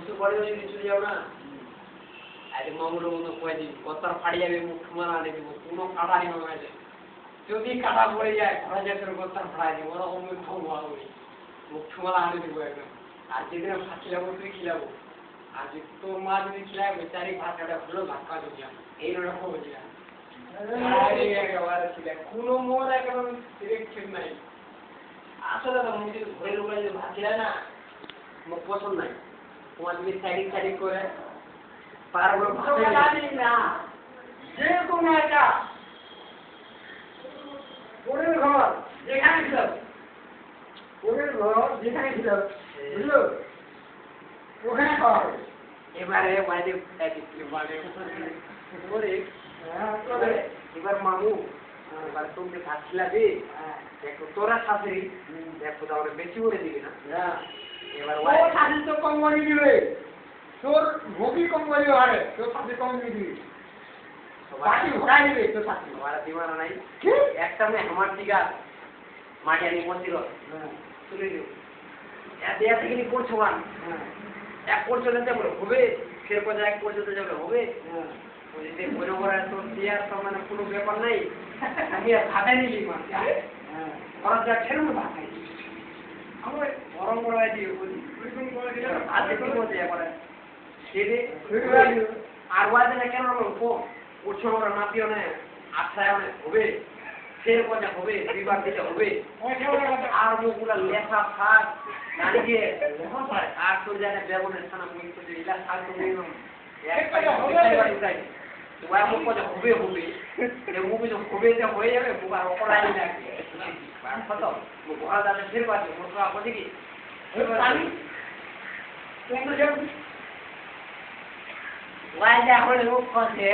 শ্বশুর বাড়ি যদি চলে যাও না আরে মামুর মতো কয়ে দিবি কতার ফাড়ি যাবে মুখ মারা আনে দিব কোনো কাটা নেই মামা যদি কাটা পড়ে যায় ঘরে যায় তোর কতার ফাড়াই দিব ওরকম খুব ভালো মুখ মারা আনে দিব একদম আর যেদিন ভাত খিলাবো তুই খিলাবো আর যদি তোর মা যদি খিলায় বেচারি ভাত কাটা হলো ভাত খাওয়া দিলাম এইরকম হয়েছিল একেবারে ছিল কোনো মোর একদম ঠিক নাই আসলে তো মুখ যদি ঘরে লোক যদি ভাত খিলায় না মুখ পছন্দ নাই তোমার যদি সাইডিং সাইডিং করে পারবো ভাত না যে কোনো একটা পরের ঘর যেখানে ছিল পরের ঘর যেখানে ছিল বুঝলো ওখানে খাওয়া হবে এবারে বাইরে এবার মামু এবার তোকে ভাত খিলাবি দেখো তোরা শাশুড়ি দেখো তাহলে বেশি করে দিবি না এবার শাশুড়ি তো কম করে দিবে তোর ভোগী কম করে আরে তোর শাশুড়ি কম দিবি বাকি ভোগাই দিবে তোর শাশুড়ি আমার দিবানা নাই একটা মেয়ে আমার দিঘা মাটি আনি মন্দির তুলে দিও দেয়া থেকে নি পড়ছো মান এক পর্যন্ত যাবে হবে ফের পর্যন্ত এক পর্যন্ত যাবে হবে যদি মনে করা তো দেওয়ার তো মানে কোনো ব্যাপার নাই আমি আর ভাবে নিলি মানে ওরা যা ছেড়ে ভাত খাই আমার গরম করা দিয়ে বলি ভাত দেখতে বলতে একবারে সেরে আর ওয়াজে না কেন উৎসব ওরা নাপিও না আশায় অনেক হবে ফের পর্যন্ত হবে বিবার দিতে হবে আর মুখগুলা লেখা থাক দাঁড়িয়ে আর তো জানে বেগুনের ছানা মুখ তো ইলা থাক তো মিনিমাম এক পাই হবে ওয়া মুখ পর্যন্ত হবে হবে এই মুখ তো হবে যে হয়ে যাবে মুখ আর অপরাধ লাগবে কত মুখ আর দাঁড়ে ফের পাচ্ছে মুখ আপনি কি পানি তুমি যাও ওয়া যা হলে মুখ আছে